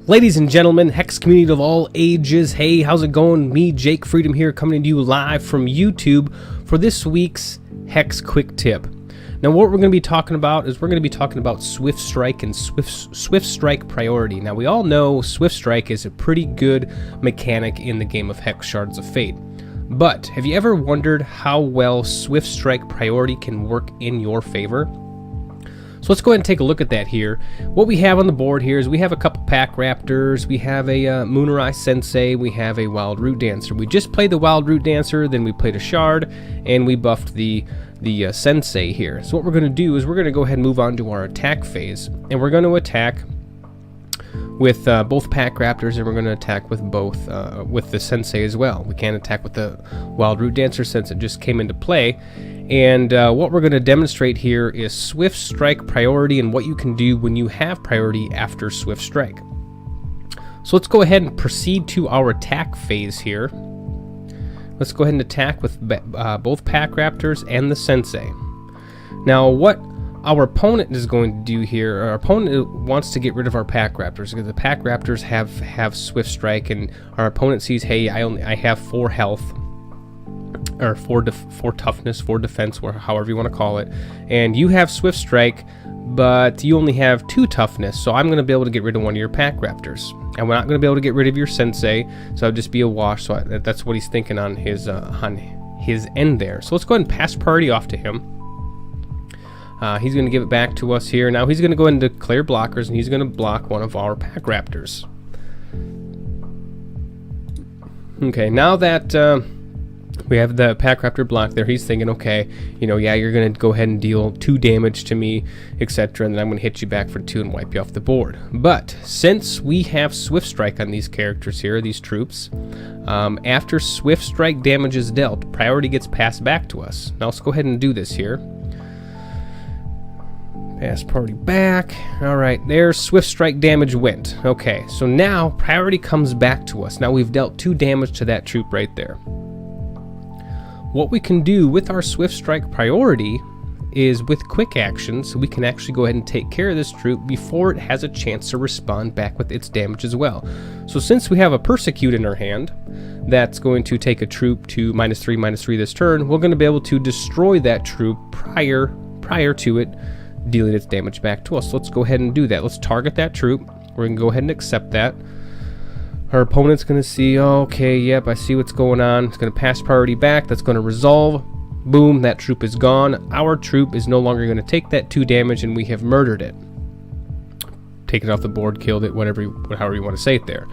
Ladies and gentlemen, Hex community of all ages, hey, how's it going? Me, Jake Freedom here, coming to you live from YouTube for this week's Hex Quick Tip. Now, what we're going to be talking about is Swiftstrike and Swiftstrike priority. Now, we all know Swiftstrike is a pretty good mechanic in the game of Hex Shards of Fate. But have you ever wondered how well Swiftstrike priority can work in your favor? So let's go ahead and take a look at that here. What we have on the board here is we have a couple Pack Raptors, we have a Moonerai Sensei, we have a Wild Root Dancer. We just played the Wild Root Dancer, then we played a Shard, and we buffed the Sensei here. So what we're going to do is we're going to go ahead and move on to our attack phase, and we're going to attack with both Pack Raptors, and we're going to attack with both with the Sensei as well. We can't attack with the Wild Root Dancer since it just came into play. And what we're going to demonstrate here is Swiftstrike priority and what you can do when you have priority after Swiftstrike. So let's go ahead and proceed to our attack phase here. Let's go ahead and attack with both Pack Raptors and the Sensei. Now, what our opponent is going to do here, our opponent wants to get rid of our Pack Raptors because the Pack Raptors have Swiftstrike, and our opponent sees, hey, I have 4 health, or 4 toughness, 4 defense, or however you want to call it, and you have Swiftstrike, but you only have 2 toughness, so I'm going to be able to get rid of one of your Pack Raptors, and we're not going to be able to get rid of your Sensei, so it'll just be a wash. So that's what he's thinking on his end there. So let's go ahead and pass priority off to him. He's going to give it back to us here. Now he's going to go ahead and declare blockers, and he's going to block one of our Pack Raptors. Okay, now that we have the Pack Raptor block there, he's thinking, okay, yeah, you're going to go ahead and deal 2 damage to me, etc., and then I'm going to hit you back for 2 and wipe you off the board. But since we have Swiftstrike on these characters here, these troops, after Swiftstrike damage is dealt, priority gets passed back to us. Now let's go ahead and do this here. Pass priority back. Alright, there's Swiftstrike damage went. Okay, so now priority comes back to us. Now we've dealt 2 damage to that troop right there. What we can do with our Swiftstrike priority is with quick actions, we can actually go ahead and take care of this troop before it has a chance to respond back with its damage as well. So since we have a Persecute in our hand, that's going to take a troop to -3/-3 this turn, we're going to be able to destroy that troop prior to it dealing its damage back to us. So let's go ahead and do that. Let's target that troop. We're going to go ahead and accept that. Our opponent's going to see, oh, okay, yep, I see what's going on. It's going to pass priority back. That's going to resolve. Boom, that troop is gone. Our troop is no longer going to take that 2 damage, and we have murdered it. Taken it off the board, killed it, however you want to say it there.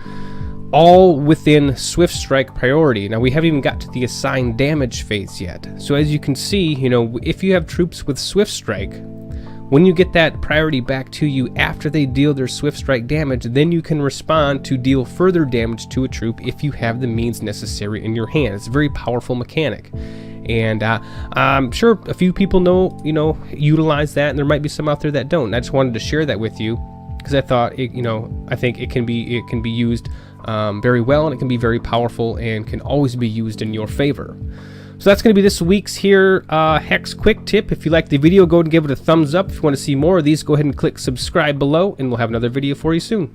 All within Swiftstrike priority. Now, we haven't even got to the assigned damage phase yet. So as you can see, if you have troops with Swiftstrike, when you get that priority back to you after they deal their Swiftstrike damage, then you can respond to deal further damage to a troop if you have the means necessary in your hand. It's a very powerful mechanic. And I'm sure a few people utilize that, and there might be some out there that don't. And I just wanted to share that with you because I thought, I think it can be used very well, and it can be very powerful and can always be used in your favor. So that's going to be this week's Hex Quick Tip. If you liked the video, go ahead and give it a thumbs up. If you want to see more of these, go ahead and click subscribe below, and we'll have another video for you soon.